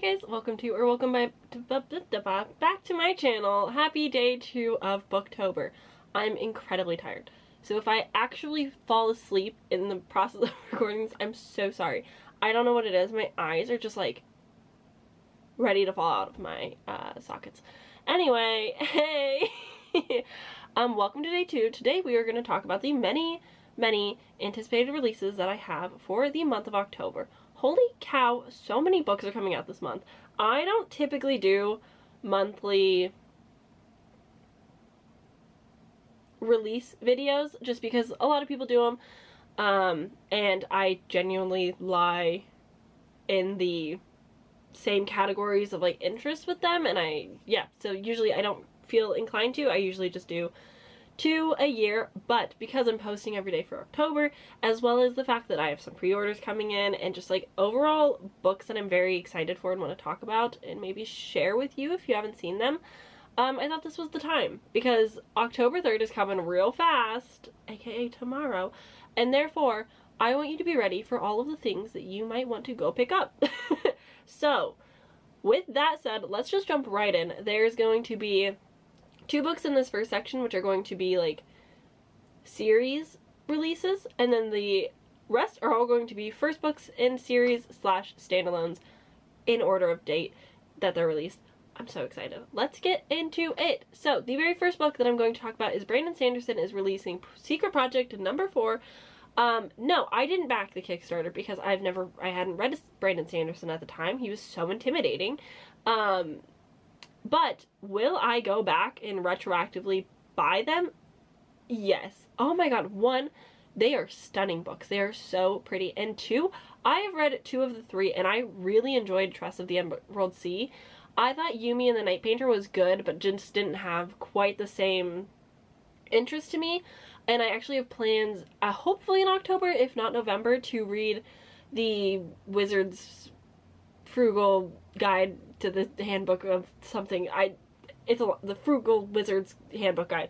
guys, welcome back to my channel. Happy day 2 of Booktober. I'm incredibly tired. So if I actually fall asleep in the process of recording this, I'm so sorry. I don't know what it is. My eyes are just like ready to fall out of my sockets. Anyway, hey! Welcome to day 2. Today we are going to talk about the many anticipated releases that I have for the month of October. Holy cow, so many books are coming out this month. I don't typically do monthly release videos just because a lot of people do them, and I genuinely lie in the same categories of like interest with them, and so usually I don't feel inclined to. I usually just do 2 a year, but because I'm posting every day for October, as well as the fact that I have some pre-orders coming in and just like overall books that I'm very excited for and want to talk about and maybe share with you if you haven't seen them, I thought this was the time because October 3rd is coming real fast, aka tomorrow, and therefore I want you to be ready for all of the things that you might want to go pick up. So with that said, let's just jump right in. There's going to be 2 books in this first section, which are going to be like series releases, and then the rest are all going to be first books in series / standalones in order of date that they're released. I'm so excited. Let's get into it. So the very first book that I'm going to talk about is Brandon Sanderson is releasing Secret Project number 4. No, I didn't back the Kickstarter because I hadn't read Brandon Sanderson at the time. He was so intimidating. But will I go back and retroactively buy them? Yes. Oh my god. 1, they are stunning books. They are so pretty. And 2, I have read 2 of the 3 and I really enjoyed Trust of the Emerald Sea. I thought Yumi and the Night Painter was good, but just didn't have quite the same interest to me. And I actually have plans, hopefully in October, if not November, to read the Wizard's Frugal Guide to the Handbook of something. The Frugal Wizard's Handbook Guide.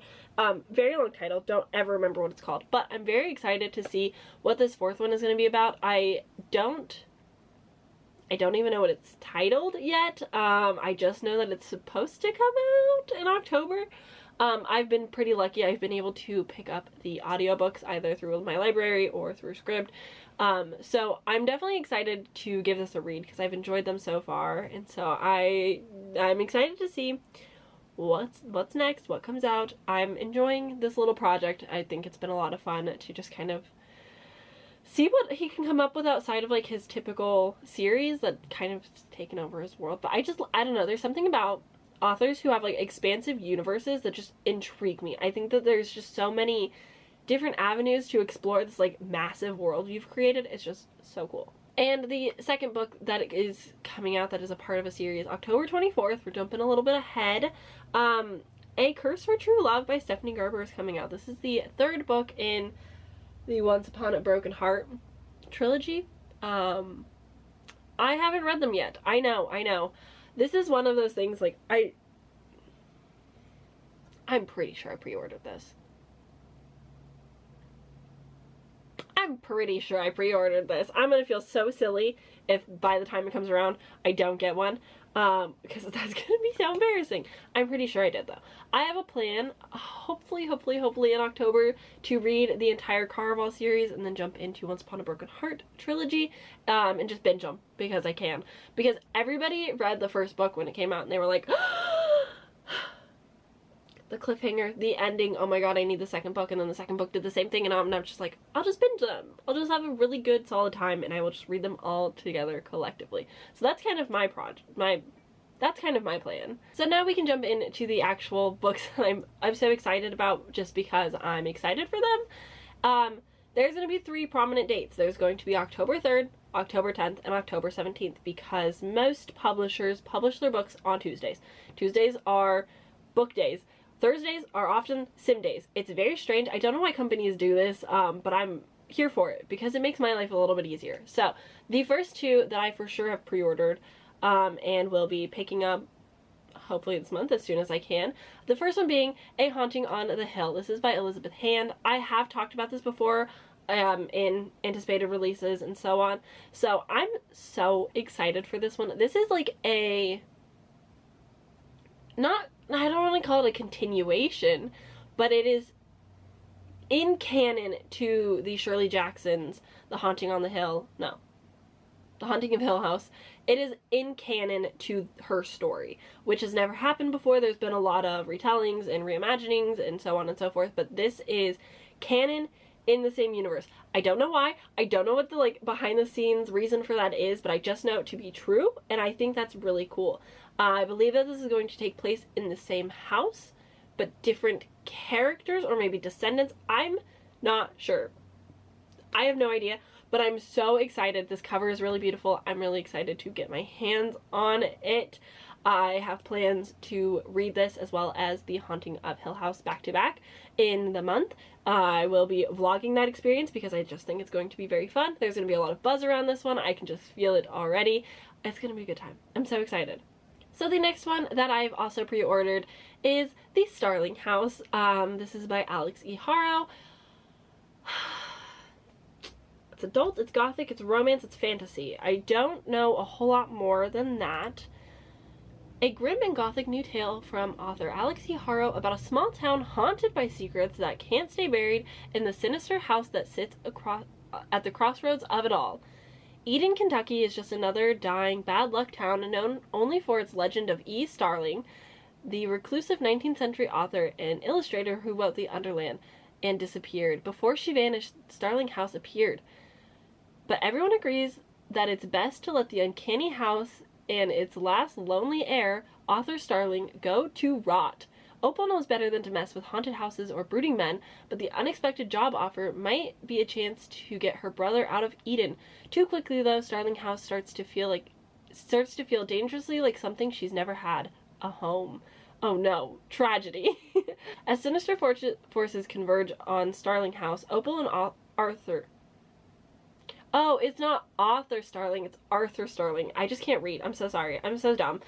Very long title, don't ever remember what it's called, but I'm very excited to see what this 4th one is going to be about. I don't even know what it's titled yet. I just know that it's supposed to come out in October. I've been pretty lucky. I've been able to pick up the audiobooks either through my library or through Scribd. So I'm definitely excited to give this a read because I've enjoyed them so far, and so I'm excited to see what's next, what comes out. I'm enjoying this little project. I think it's been a lot of fun to just kind of see what he can come up with outside of like his typical series that kind of taken over his world. But I don't know, there's something about authors who have like expansive universes that just intrigue me. I think that there's just so many different avenues to explore this like massive world you've created. It's just so cool. And the second book that is coming out that is a part of a series, October 24th, we're jumping a little bit ahead. A Curse for True Love by Stephanie Gerber is coming out. This is the 3rd book in the Once Upon a Broken Heart trilogy. I haven't read them yet. I know. This is one of those things, like, I'm pretty sure I pre-ordered this. I'm pretty sure I pre-ordered this. I'm gonna feel so silly if by the time it comes around I don't get one, because that's gonna be so embarrassing. I'm pretty sure I did though. I have a plan, hopefully in October, to read the entire Caraval series and then jump into Once Upon a Broken Heart trilogy, and just binge them because I can. Because everybody read the first book when it came out and they were like, the cliffhanger, the ending, oh my god, I need the second book, and then the second book did the same thing, and I'm just like, I'll just binge them. I'll just have a really good solid time and I will just read them all together collectively. So that's kind of my that's kind of my plan. So now we can jump into the actual books that I'm so excited about just because I'm excited for them. There's going to be 3 prominent dates. There's going to be October 3rd, October 10th, and October 17th because most publishers publish their books on Tuesdays. Tuesdays are book days. Thursdays are often sim days. It's very strange. I don't know why companies do this, but I'm here for it because it makes my life a little bit easier. So the first 2 that I for sure have pre-ordered and will be picking up hopefully this month as soon as I can. The first one being A Haunting on the Hill. This is by Elizabeth Hand. I have talked about this before in anticipated releases and so on. So I'm so excited for this one. This is like a, not, I don't really call it a continuation, but it is in canon to the Shirley Jackson's The Haunting on the Hill. No. The Haunting of Hill House. It is in canon to her story, which has never happened before. There's been a lot of retellings and reimaginings and so on and so forth, but this is canon in the same universe. I don't know why. I don't know what the like behind the scenes reason for that is, but I just know it to be true, and I think that's really cool. I believe that this is going to take place in the same house, but different characters or maybe descendants. I'm not sure. I have no idea, but I'm so excited. This cover is really beautiful. I'm really excited to get my hands on it. I have plans to read this as well as The Haunting of Hill House back to back in the month. I will be vlogging that experience because I just think it's going to be very fun. There's going to be a lot of buzz around this one. I can just feel it already. It's going to be a good time. I'm so excited. So the next one that I've also pre-ordered is The Starling House. This is by Alex E. Haro. It's adult, it's gothic, it's romance, it's fantasy. I don't know a whole lot more than that. A grim and gothic new tale from author Alex E. Haro about a small town haunted by secrets that can't stay buried in the sinister house that sits at the crossroads of it all. Eden, Kentucky is just another dying bad luck town known only for its legend of E. Starling, the reclusive 19th century author and illustrator who wrote The Underland and disappeared. Before she vanished, Starling House appeared. But everyone agrees that it's best to let the uncanny house and its last lonely heir, author Starling, go to rot. Opal knows better than to mess with haunted houses or brooding men, but the unexpected job offer might be a chance to get her brother out of Eden. Too quickly, though, Starling House starts to feel dangerously like something she's never had. A home. Oh no, tragedy. As sinister forces converge on Starling House, Opal and Arthur... Oh, it's not author Starling, it's Arthur Starling. I just can't read. I'm so sorry. I'm so dumb.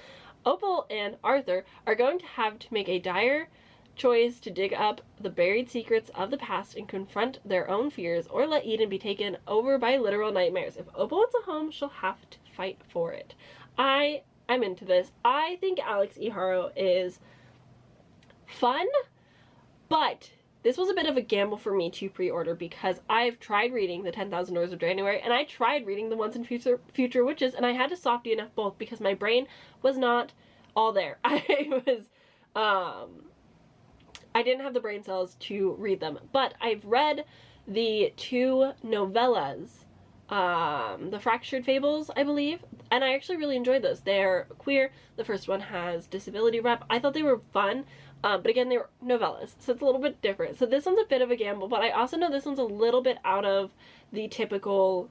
Opal and Arthur are going to have to make a dire choice to dig up the buried secrets of the past and confront their own fears, or let Eden be taken over by literal nightmares. If Opal wants a home, she'll have to fight for it. I'm into this. I think Alex E. Haro is fun, but this was a bit of a gamble for me to pre-order because I've tried reading The 10,000 Doors of January and I tried reading The Once and Future Witches, and I had to soft DNF both because my brain was not all there. I didn't have the brain cells to read them, but I've read the two novellas, The Fractured Fables, I believe, and I actually really enjoyed those. They're queer. The first one has disability rep. I thought they were fun. But again, they were novellas, so it's a little bit different. So this one's a bit of a gamble, but I also know this one's a little bit out of the typical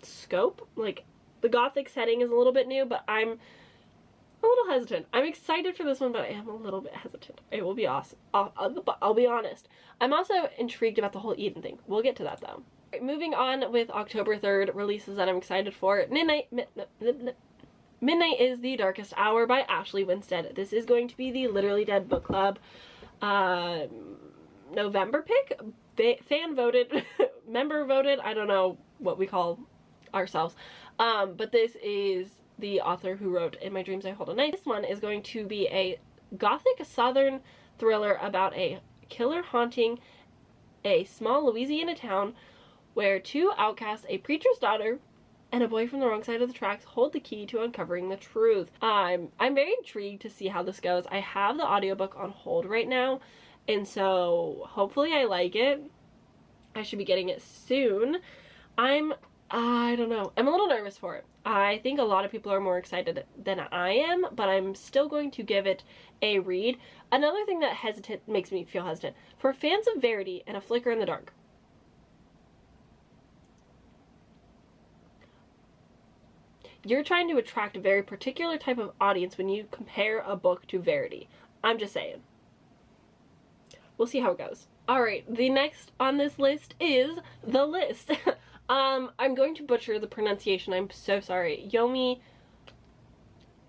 scope. Like, the gothic setting is a little bit new, but I'm a little hesitant. I'm excited for this one, but I am a little bit hesitant. It will be awesome. I'll be honest. I'm also intrigued about the whole Eden thing. We'll get to that, though. Right, moving on with October 3rd releases that I'm excited for. Midnight is the Darkest Hour by Ashley Winstead. This is going to be the Literally Dead Book Club November pick. Fan voted, member voted, I don't know what we call ourselves. But this is the author who wrote In My Dreams I Hold a Knife. This one is going to be a gothic southern thriller about a killer haunting a small Louisiana town where two outcasts, a preacher's daughter, and a boy from the wrong side of the tracks hold the key to uncovering the truth. I'm very intrigued to see how this goes. I have the audiobook on hold right now, and so hopefully I like it. I should be getting it soon. I don't know. I'm a little nervous for it. I think a lot of people are more excited than I am, but I'm still going to give it a read. Another thing that makes me feel hesitant, for fans of Verity and A Flicker in the Dark. You're trying to attract a very particular type of audience when you compare a book to Verity. I'm just saying. We'll see how it goes. Alright, the next on this list is The List. I'm going to butcher the pronunciation. I'm so sorry. Yomi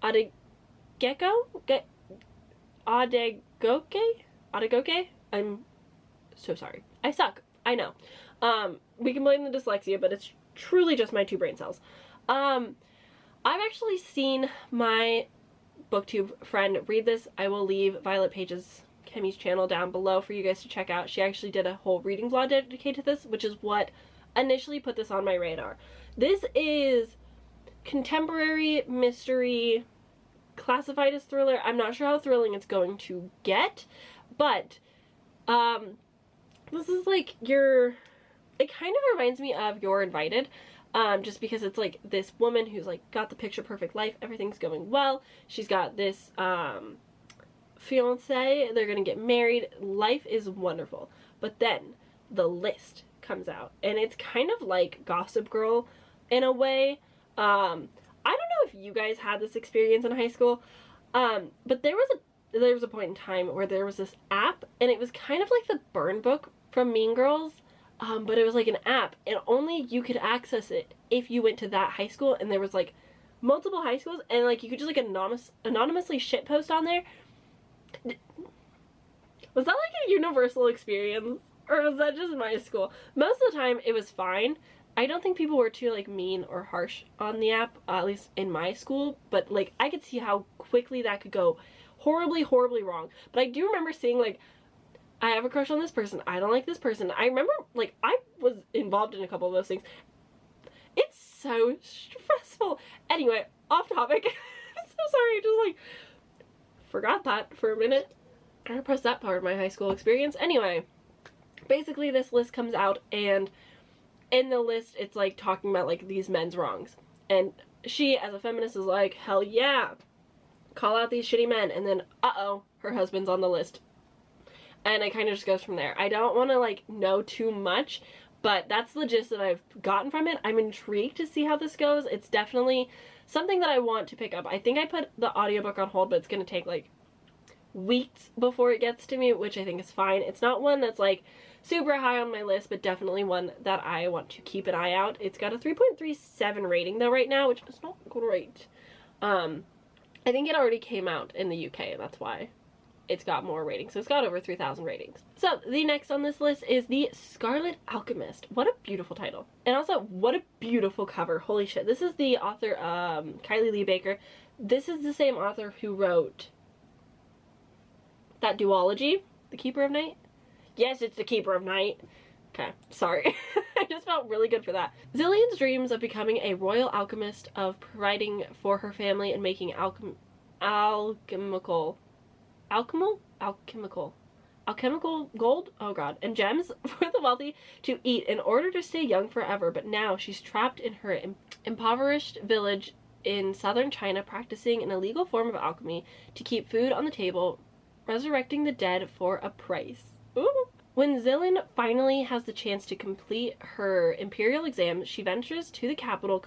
Adegoke? I'm so sorry. I suck. I know. we can blame the dyslexia, but it's truly just my 2 brain cells. I've actually seen my booktube friend read this. I will leave Violet Page's Kemi's channel down below for you guys to check out. She actually did a whole reading vlog dedicated to this, which is what initially put this on my radar. This is contemporary mystery, classified as thriller. I'm not sure how thrilling it's going to get, but this is like it kind of reminds me of You're Invited, just because it's like this woman who's like got the picture perfect life, everything's going well, she's got this fiance, they're gonna get married, life is wonderful, but then the list comes out and it's kind of like Gossip Girl in a way. I don't know if you guys had this experience in high school, but there was a point in time where there was this app, and it was kind of like the burn book from Mean Girls, but it was like an app, and only you could access it if you went to that high school, and there was like multiple high schools, and like you could just like anonymously shitpost on there. Was that like a universal experience, or was that just my school? Most of the time it was fine. I don't think people were too like mean or harsh on the app, at least in my school, but like I could see how quickly that could go horribly wrong. But I do remember seeing like, I have a crush on this person, I don't like this person. I remember like I was involved in a couple of those things. It's so stressful. Anyway, off topic. I'm so sorry, I just like forgot that for a minute. I repressed that part of my high school experience. Anyway, basically this list comes out, and in the list it's like talking about like these men's wrongs, and she as a feminist is like, hell yeah, call out these shitty men, and then uh-oh, her husband's on the list, and it kind of just goes from there. I don't want to like know too much, but that's the gist that I've gotten from it. I'm intrigued to see how this goes. It's definitely something that I want to pick up. I think I put the audiobook on hold, but it's gonna take like weeks before it gets to me, which I think is fine. It's not one that's like super high on my list, but definitely one that I want to keep an eye out. It's got a 3.37 rating though right now, which is not great. I think it already came out in the UK, and that's why it's got more ratings. So it's got over 3,000 ratings. So the next on this list is The Scarlet Alchemist. What a beautiful title. And also, what a beautiful cover. Holy shit. This is the author, Kylie Lee Baker. This is the same author who wrote that duology, The Keeper of Night. Yes, it's The Keeper of Night. Okay, sorry. I just felt really good for that. Zillian's dreams of becoming a royal alchemist, of providing for her family and making alchemical gold, oh god, and gems for the wealthy to eat in order to stay young forever. But now she's trapped in her impoverished village in southern China, practicing an illegal form of alchemy to keep food on the table, resurrecting the dead for a price. Ooh. When Zillian finally has the chance to complete her imperial exam, she ventures to the capital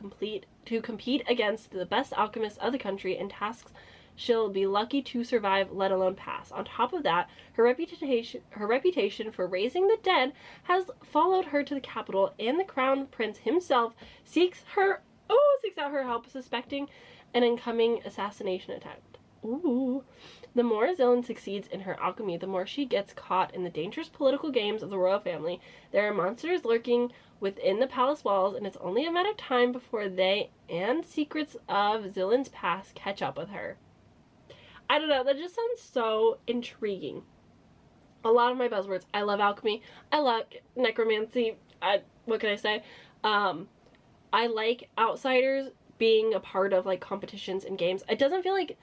to compete against the best alchemists of the country, and tasks she'll be lucky to survive, let alone pass. On top of that, her reputation for raising the dead has followed her to the capital, and the crown prince himself seeks out her help, suspecting an incoming assassination attempt. Ooh. The more Zillian succeeds in her alchemy, the more she gets caught in the dangerous political games of the royal family. There are monsters lurking within the palace walls, and it's only a matter of time before they and secrets of Zillian's past catch up with her. I don't know, that just sounds so intriguing. A lot of my buzzwords. I love alchemy. I love necromancy. What can I say? I like outsiders being a part of like competitions and games. It doesn't feel like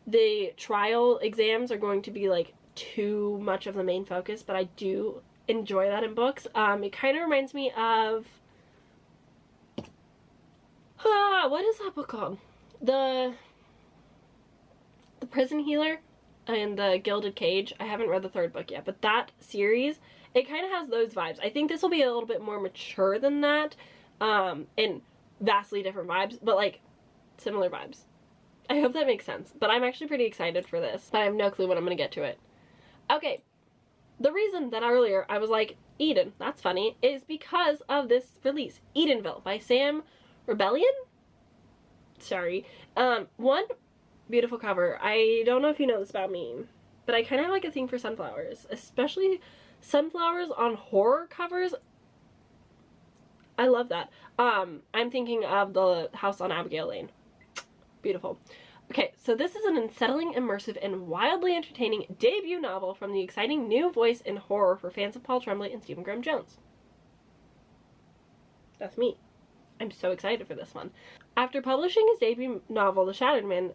the trial exams are going to be like too much of the main focus, but I do enjoy that in books. It kind of reminds me of what is that book called? The Prison Healer and the Gilded Cage. I haven't read the third book yet, but that series, it kind of has those vibes. I think this will be a little bit more mature than that, and vastly different vibes, but like similar vibes. I hope that makes sense, but I'm actually pretty excited for this, but I have no clue when I'm gonna get to it. Okay, the reason that earlier I was like, Eden, that's funny, is because of this release, Edenville by Sam Rebellion? Sorry. One, beautiful cover. I don't know if you know this about me, but I kind of have like a thing for sunflowers, especially sunflowers on horror covers. I love that. I'm thinking of the house on Abigail Lane. Beautiful. Okay, so this is an unsettling, immersive, and wildly entertaining debut novel from the exciting new voice in horror for fans of Paul Tremblay and Stephen Graham Jones. That's me. I'm so excited for this one. After publishing his debut novel, The Shattered Man,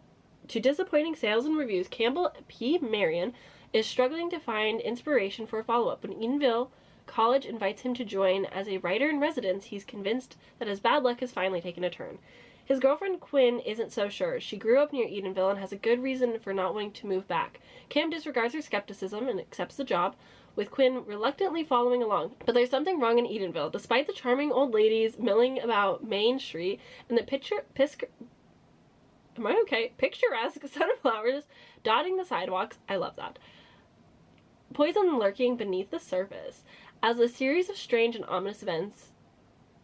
to disappointing sales and reviews, Campbell P. Marion is struggling to find inspiration for a follow-up. When Edenville College invites him to join as a writer in residence, he's convinced that his bad luck has finally taken a turn. His girlfriend Quinn isn't so sure. She grew up near Edenville and has a good reason for not wanting to move back. Cam disregards her skepticism and accepts the job, with Quinn reluctantly following along. But there's something wrong in Edenville. Despite the charming old ladies milling about Main Street and the picturesque sunflowers dotting the sidewalks, I love that, poison lurking beneath the surface. As a series of strange and ominous events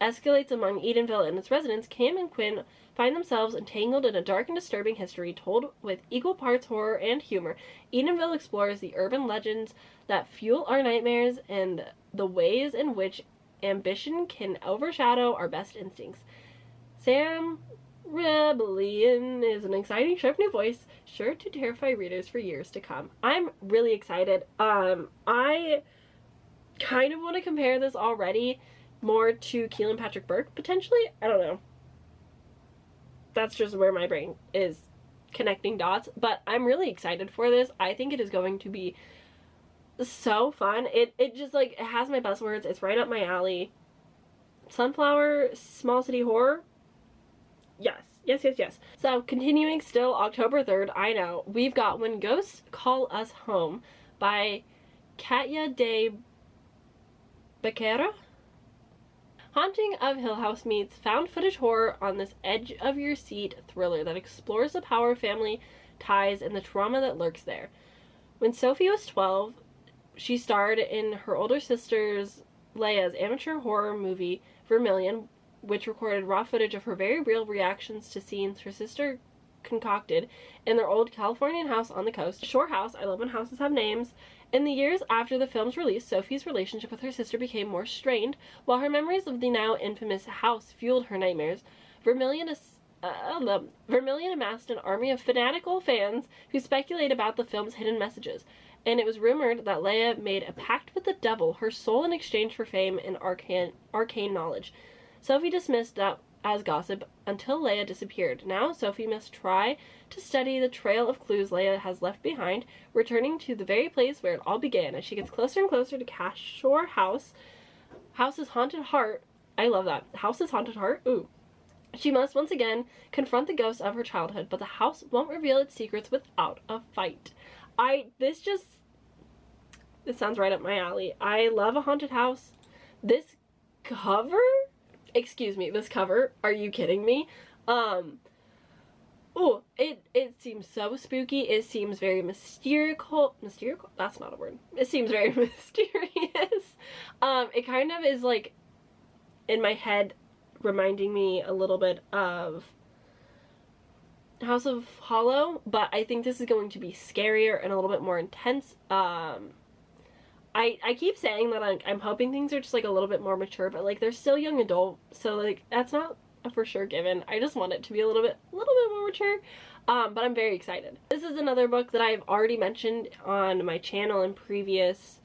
escalates among Edenville and its residents, Cam and Quinn find themselves entangled in a dark and disturbing history told with equal parts horror and humor. Edenville explores the urban legends that fuel our nightmares and the ways in which ambition can overshadow our best instincts. Sam Rebellion is an exciting, sharp new voice, sure to terrify readers for years to come. I'm really excited. I kind of want to compare this already more to Keelan Patrick Burke, potentially. I don't know. That's just where my brain is connecting dots, but I'm really excited for this. I think it is going to be so fun. It just, like, it has my buzzwords. It's right up my alley. Sunflower, small city horror. Yes. So, continuing still, October 3rd, I know, we've got When Ghosts Call Us Home by Katya de Becerra. Haunting of Hill House meets found footage horror on this edge-of-your-seat thriller that explores the power of family ties and the trauma that lurks there. When Sophie was 12, she starred in her older sister's Leia's amateur horror movie Vermilion, which recorded raw footage of her very real reactions to scenes her sister concocted in their old Californian house on the coast. Shore House, I love when houses have names. In the years after the film's release, Sophie's relationship with her sister became more strained, while her memories of the now infamous house fueled her nightmares. Vermilion amassed an army of fanatical fans who speculate about the film's hidden messages, and it was rumored that Leia made a pact with the devil, her soul in exchange for fame and arcane knowledge. Sophie dismissed that as gossip until Leia disappeared. Now Sophie must try to study the trail of clues Leia has left behind, returning to the very place where it all began. As she gets closer and closer to Shore House's haunted heart, I love that, House's haunted heart, ooh, she must once again confront the ghosts of her childhood, but the house won't reveal its secrets without a fight. This sounds right up my alley. I love a haunted house. This cover, are you kidding me? It seems so spooky. It seems very mysterious. That's not a word. It seems very mysterious. It kind of is, like, in my head, reminding me a little bit of House of Hollow, but I think this is going to be scarier and a little bit more intense. I keep saying that I'm hoping things are just, like, a little bit more mature, but, like, they're still young adult, so, like, that's not a for sure given. I just want it to be a little bit more mature, but I'm very excited. This is another book that I've already mentioned on my channel in previous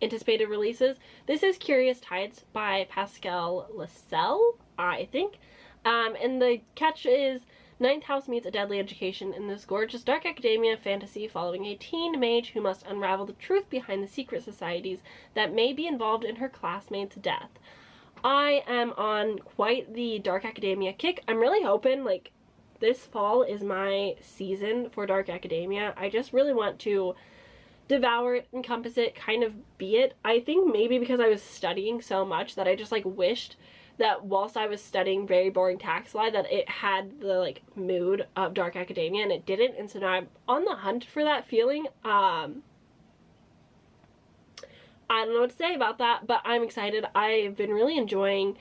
anticipated releases. This is Curious Tides by Pascal Lascelles, I think, and the catch is Ninth House meets a deadly education in this gorgeous dark academia fantasy following a teen mage who must unravel the truth behind the secret societies that may be involved in her classmates' death. I am on quite the dark academia kick. I'm really hoping, like, this fall is my season for dark academia. I just really want to devour it, encompass it, kind of be it. I think maybe because I was studying so much that I just, like, wished that whilst I was studying very boring tax law that it had the, like, mood of dark academia, and it didn't, and so now I'm on the hunt for that feeling. I don't know what to say about that, but I'm excited. I've been really enjoying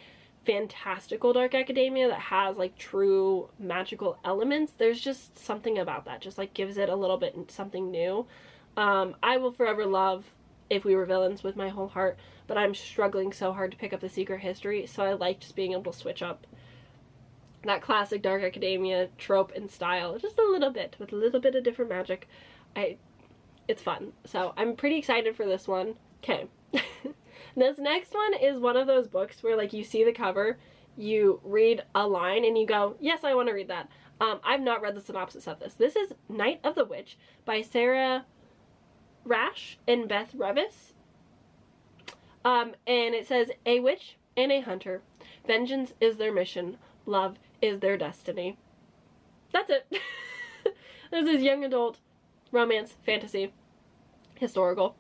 fantastical dark academia that has, like, true magical elements. There's just something about that, just, like, gives it a little bit something new. I will forever love If We Were Villains with my whole heart, but I'm struggling so hard to pick up The Secret History, so I like just being able to switch up that classic dark academia trope and style just a little bit, with a little bit of different magic. It's fun. So I'm pretty excited for this one. Okay. This next one is one of those books where, like, you see the cover, you read a line, and you go, yes, I want to read that. I've not read the synopsis of this. This is Night of the Witch by Sarah Rash and Beth Revis. And it says, a witch and a hunter. Vengeance is their mission. Love is their destiny. That's it. This is young adult, romance, fantasy, historical.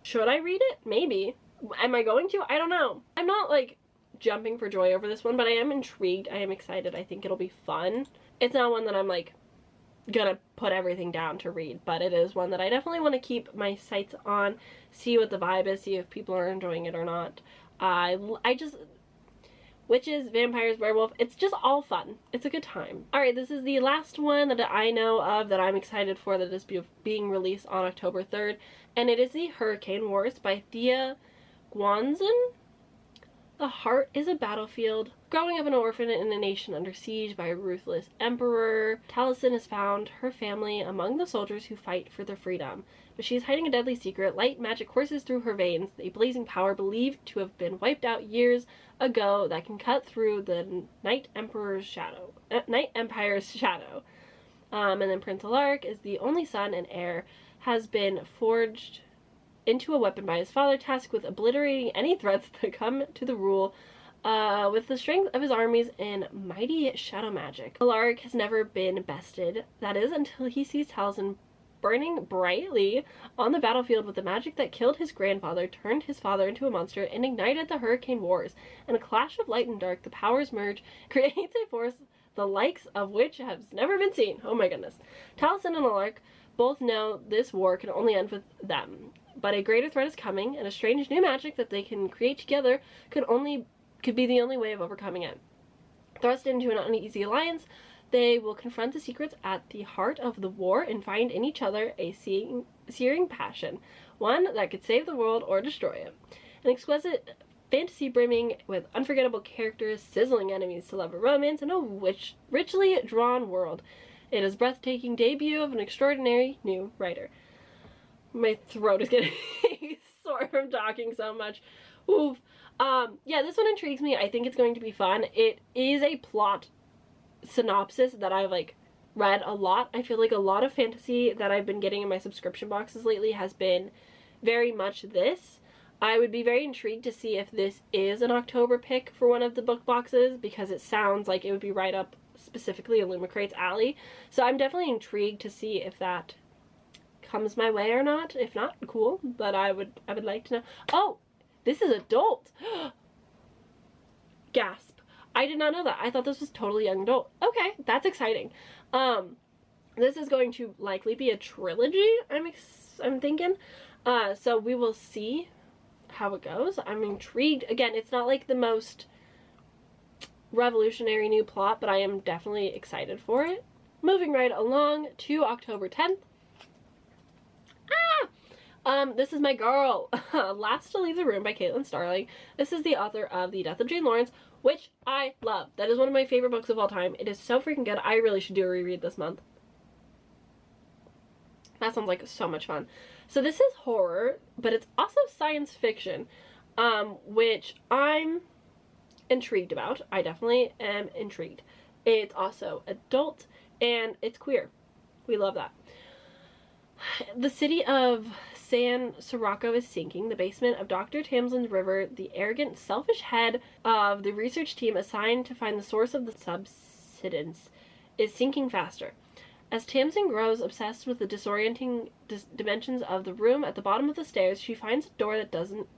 Should I read it? Maybe. Am I going to? I don't know. I'm not, like, jumping for joy over this one, but I am intrigued. I am excited. I think it'll be fun. It's not one that I'm, like, gonna put everything down to read, but it is one that I definitely want to keep my sights on, see what the vibe is, see if people are enjoying it or not. I just... Witches, vampires, werewolf, it's just all fun. It's a good time. Alright, this is the last one that I know of that I'm excited for, that is being released on October 3rd, and it is The Hurricane Wars by Thea Guanzin. The heart is a battlefield. Growing up an orphan in a nation under siege by a ruthless emperor, Taliesin has found her family among the soldiers who fight for their freedom. But she is hiding a deadly secret. Light magic courses through her veins, a blazing power believed to have been wiped out years ago that can cut through the Night Empire's shadow. And then Prince Alaric is the only son and heir, has been forged into a weapon by his father, tasked with obliterating any threats that come to the rule with the strength of his armies and mighty shadow magic. Alaric has never been bested, that is, until he sees Taliesin burning brightly on the battlefield with the magic that killed his grandfather, turned his father into a monster, and ignited the Hurricane Wars. In a clash of light and dark, the powers merge, creates a force the likes of which has never been seen. Oh my goodness. Taliesin and Alaric both know this war can only end with them, but a greater threat is coming, and a strange new magic that they can create together could be the only way of overcoming it. Thrust into an uneasy alliance, they will confront the secrets at the heart of the war and find in each other a searing passion, one that could save the world or destroy it. An exquisite fantasy brimming with unforgettable characters, sizzling enemies to love a romance, and a richly drawn world. It is a breathtaking debut of an extraordinary new writer. My throat is getting sore from talking so much. Oof. Yeah, this one intrigues me. I think it's going to be fun. It is a plot synopsis that I've, like, read a lot. I feel like a lot of fantasy that I've been getting in my subscription boxes lately has been very much this. I would be very intrigued to see if this is an October pick for one of the book boxes, because it sounds like it would be right up specifically Illumicrate's alley. So I'm definitely intrigued to see if that comes my way or not. If not, cool, but I would like to know. Oh, this is adult. Gasp. I did not know that. I thought this was totally young adult. Okay, that's exciting. This is going to likely be a trilogy, I'm thinking. So we will see how it goes. I'm intrigued. Again, it's not like the most revolutionary new plot, but I am definitely excited for it. Moving right along to October 10th. This is my girl, Last to Leave the Room by Caitlin Starling. This is the author of The Death of Jane Lawrence, which I love. That is one of my favorite books of all time. It is so freaking good. I really should do a reread this month. That sounds like so much fun. So this is horror, but it's also science fiction, which I'm intrigued about. I definitely am intrigued. It's also adult, and it's queer. We love that. The city of San Sirocco is sinking. The basement of Dr. Tamsin's river, the arrogant, selfish head of the research team assigned to find the source of the subsidence, is sinking faster. As Tamsin grows obsessed with the disorienting dimensions of the room at the bottom of the stairs, she finds a door that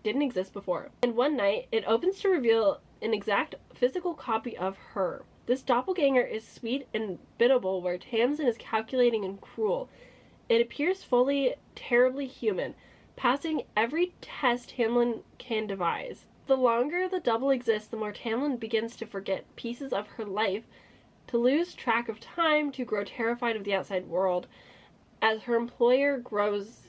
didn't exist before. And one night, it opens to reveal an exact physical copy of her. This doppelganger is sweet and biddable, where Tamsin is calculating and cruel. It appears fully terribly human, passing every test Tamlin can devise. The longer the double exists, the more Tamlin begins to forget pieces of her life, to lose track of time, to grow terrified of the outside world. As her employer grows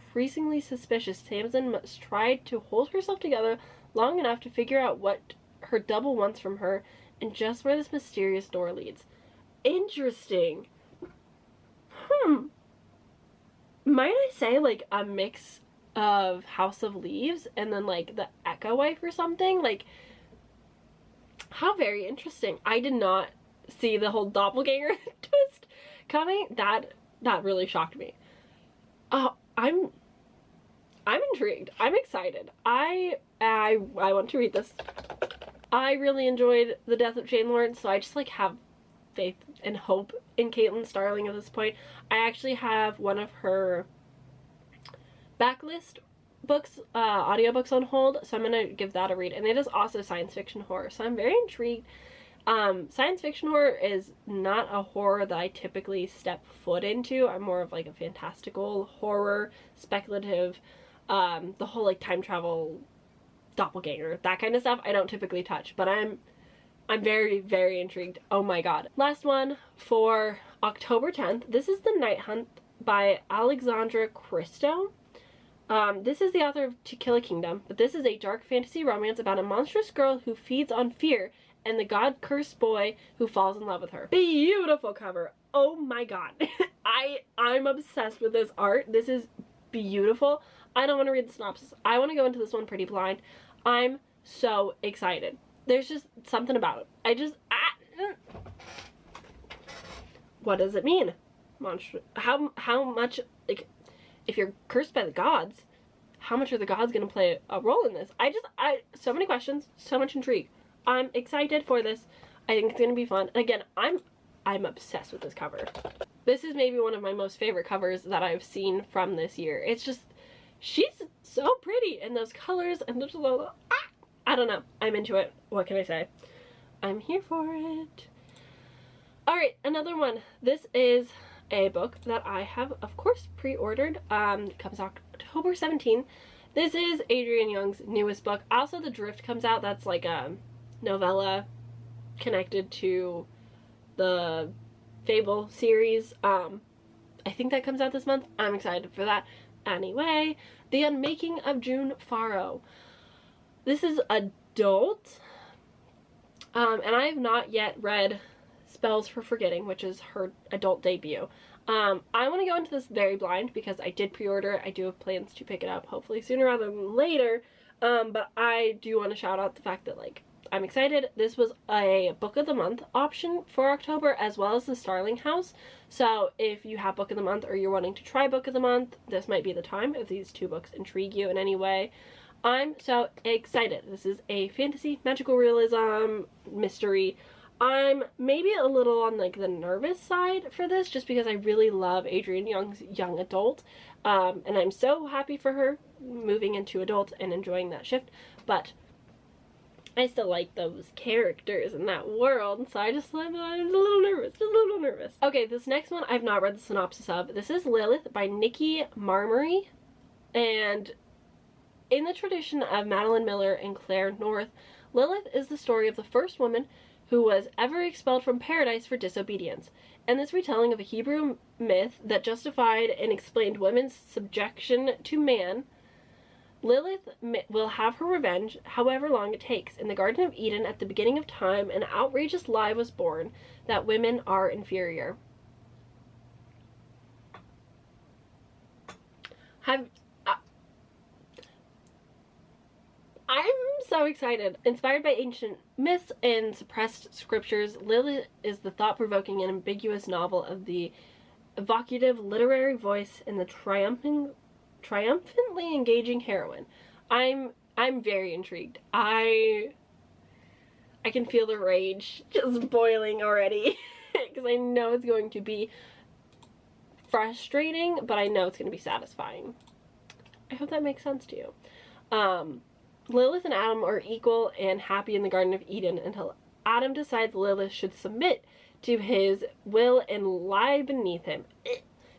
increasingly suspicious, Tamsin must try to hold herself together long enough to figure out what her double wants from her and just where this mysterious door leads. Interesting. Might I say, like, a mix of House of Leaves and then, like, the Echo Wife or something? Like, how very interesting. I did not see the whole doppelganger twist coming. That really shocked me. I'm intrigued. I'm excited. I want to read this. I really enjoyed The Death of Jane Lawrence, so I just, like, have faith and hope in Caitlin Starling at this point. I actually have one of her backlist books, audiobooks on hold, so I'm gonna give that a read. And it is also science fiction horror, so I'm very intrigued. Science fiction horror is not a horror that I typically step foot into. I'm more of like a fantastical horror, speculative, the whole like time travel, doppelganger, that kind of stuff I don't typically touch, but I'm very, very intrigued. Oh my god. Last one for October 10th. This is The Night Hunt by Alexandra Christo. This is the author of To Kill a Kingdom, but this is a dark fantasy romance about a monstrous girl who feeds on fear and the god-cursed boy who falls in love with her. Beautiful cover. Oh my god. I'm obsessed with this art. This is beautiful. I don't want to read the synopsis. I want to go into this one pretty blind. I'm so excited. There's just something about it. What does it mean? How much, like, if you're cursed by the gods, how much are the gods gonna play a role in this? So many questions, so much intrigue. I'm excited for this. I think it's gonna be fun. And again, I'm obsessed with this cover. This is maybe one of my most favorite covers that I've seen from this year. It's just, she's so pretty, and those colors, and there's a little, I don't know. I'm into it. What can I say? I'm here for it. Alright, another one. This is a book that I have, of course, pre-ordered. It comes out October 17th. This is Adrienne Young's newest book. Also, The Drift comes out. That's like a novella connected to the Fable series. I think that comes out this month. I'm excited for that. Anyway, The Unmaking of June Farrow. This is adult, and I have not yet read Spells for Forgetting, which is her adult debut. I want to go into this very blind because I did pre-order it. I do have plans to pick it up, hopefully sooner rather than later, but I do want to shout out the fact that, like, I'm excited. This was a Book of the Month option for October, as well as the Starling House. So if you have Book of the Month or you're wanting to try Book of the Month, this might be the time if these two books intrigue you in any way. I'm so excited. This is a fantasy, magical realism, mystery. I'm maybe a little on like the nervous side for this just because I really love Adrienne Young's young adult. And I'm so happy for her moving into adult and enjoying that shift. But I still like those characters in that world, so I'm a little nervous, just a little nervous. Okay, this next one I've not read the synopsis of. This is Lilith by Nikki Marmory, and in the tradition of Madeline Miller and Claire North, Lilith is the story of the first woman who was ever expelled from paradise for disobedience, and this retelling of a Hebrew myth that justified and explained women's subjection to man. Lilith will have her revenge however long it takes. In the Garden of Eden, at the beginning of time, an outrageous lie was born that women are inferior. I'm so excited. Inspired by ancient myths and suppressed scriptures, Lilith is the thought-provoking and ambiguous novel of the evocative literary voice and the triumphantly engaging heroine. I'm very intrigued. I can feel the rage just boiling already because I know it's going to be frustrating, but I know it's going to be satisfying. I hope that makes sense to you. Lilith and Adam are equal and happy in the Garden of Eden until Adam decides Lilith should submit to his will and lie beneath him.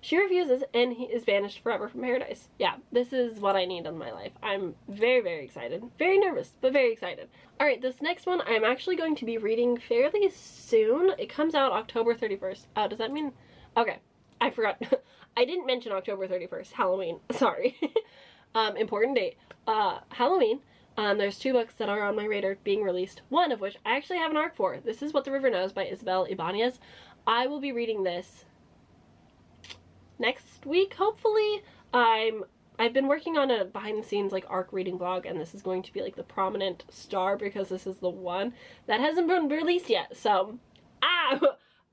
She refuses and he is banished forever from paradise. Yeah, this is what I need in my life. I'm very, very excited. Very nervous, but very excited. Alright, this next one I'm actually going to be reading fairly soon. It comes out October 31st. Does that mean? Okay. I forgot. I didn't mention October 31st, Halloween. Sorry. Important date. Halloween. There's 2 books that are on my radar being released, one of which I actually have an arc for. This is What the River Knows by Isabel Ibanez. I will be reading this next week, hopefully. I've been working on a behind the scenes like arc reading vlog, and this is going to be like the prominent star because this is the one that hasn't been released yet. So,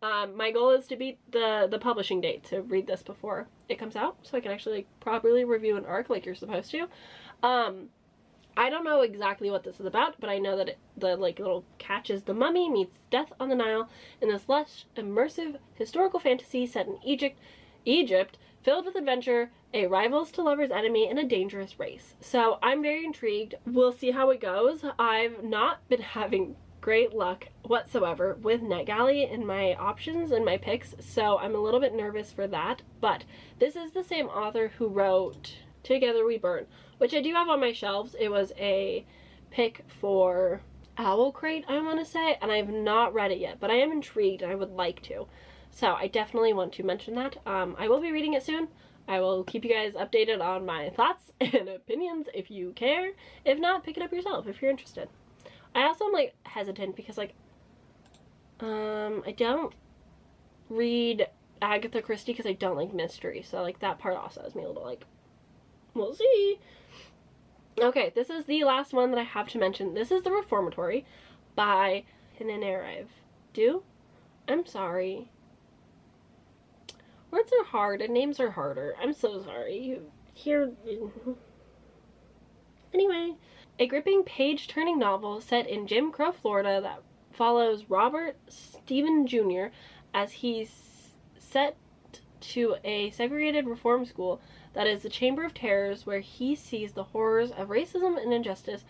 my goal is to beat the publishing date to read this before it comes out, so I can actually like properly review an arc like you're supposed to. I don't know exactly what this is about, but I know that the like little catch is the mummy meets death on the Nile in this lush, immersive historical fantasy set in Egypt, filled with adventure, a rivals to lovers enemy, and a dangerous race. So I'm very intrigued. We'll see how it goes. I've not been having great luck whatsoever with NetGalley in my options and my picks, so I'm a little bit nervous for that. But this is the same author who wrote Together We Burn, which I do have on my shelves. It was a pick for Owl Crate, I want to say, and I have not read it yet, but I am intrigued and I would like to. So I definitely want to mention that. I will be reading it soon. I will keep you guys updated on my thoughts and opinions if you care. If not, pick it up yourself if you're interested. I also am like hesitant because like I don't read Agatha Christie because I don't like mystery. So like that part also has me a little like, we'll see. Okay, this is the last one that I have to mention. This is The Reformatory by Hinenarive. I'm sorry. Words are hard and names are harder. I'm so sorry. Anyway, a gripping page-turning novel set in Jim Crow, Florida that follows Robert Stephen Jr. as he's set to a segregated reform school that is the Chamber of Terrors, where he sees the horrors of racism and injustice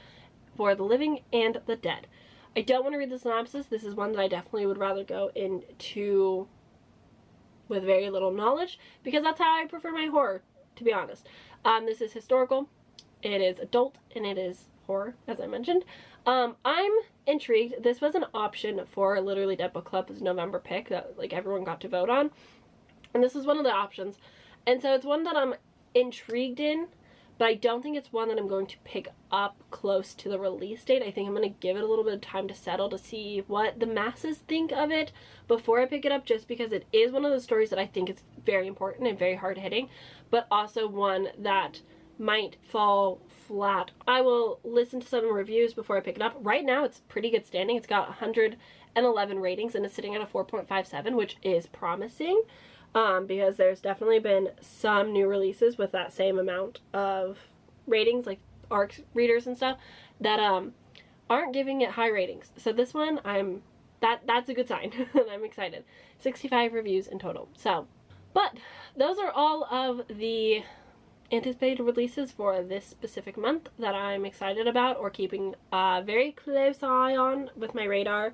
for the living and the dead. I don't want to read the synopsis. This is one that I definitely would rather go into with very little knowledge, because that's how I prefer my horror, to be honest. This is historical, it is adult, and it is horror, as I mentioned. I'm intrigued. This was an option for Literally Dead Book Club's November pick that like everyone got to vote on, and this is one of the options, and so it's one that I'm intrigued in, but I don't think it's one that I'm going to pick up close to the release date. I think I'm going to give it a little bit of time to settle to see what the masses think of it before I pick it up, just because it is one of those stories that I think is very important and very hard-hitting, but also one that might fall flat. I will listen to some reviews before I pick it up. Right now it's pretty good standing. It's got 111 ratings and it's sitting at a 4.57, which is promising. Because there's definitely been some new releases with that same amount of ratings, like ARC readers and stuff, that aren't giving it high ratings. So this one, that's a good sign. I'm excited. 65 reviews in total. So, but those are all of the anticipated releases for this specific month that I'm excited about or keeping a very close eye on with my radar.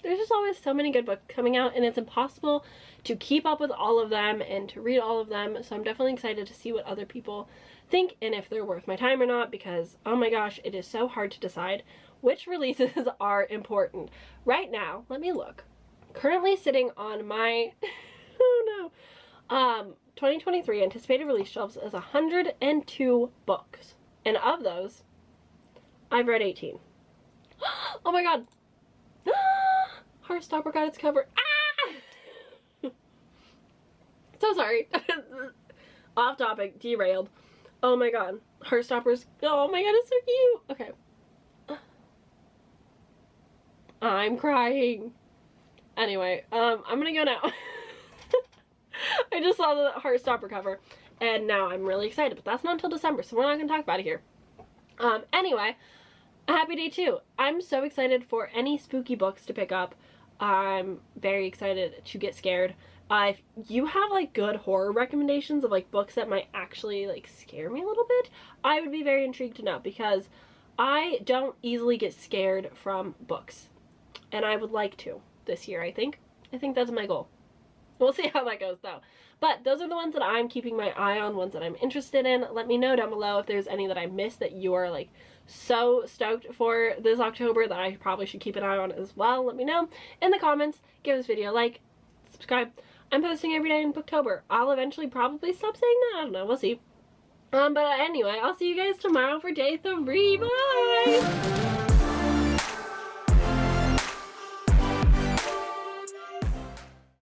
There's just always so many good books coming out, and it's impossible to keep up with all of them and to read all of them, so I'm definitely excited to see what other people think and if they're worth my time or not, because oh my gosh, it is so hard to decide which releases are important. Right now, let me look. Currently sitting on my 2023 anticipated release shelves is 102 books, and of those, I've read 18. Oh my god! Heartstopper got its cover. Ah! So sorry. Off topic, derailed. Oh my god. Heartstopper's, oh my god, it's so cute. Okay. I'm crying. Anyway, I'm gonna go now. I just saw the Heartstopper cover and now I'm really excited, but that's not until December, so we're not gonna talk about it here. Anyway, a happy day too. I'm so excited for any spooky books to pick up. I'm very excited to get scared. If you have like good horror recommendations of like books that might actually like scare me a little bit, I would be very intrigued to know, because I don't easily get scared from books, and I would like to this year. I think that's my goal. We'll see how that goes though. But those are the ones that I'm keeping my eye on, ones that I'm interested in. Let me know down below if there's any that I missed that you are like so stoked for this October that I probably should keep an eye on as well. Let me know in the comments. Give this video a like, subscribe. I'm posting every day in Booktober. I'll eventually probably stop saying that. I don't know. We'll see. But anyway, I'll see you guys tomorrow for day 3. Bye!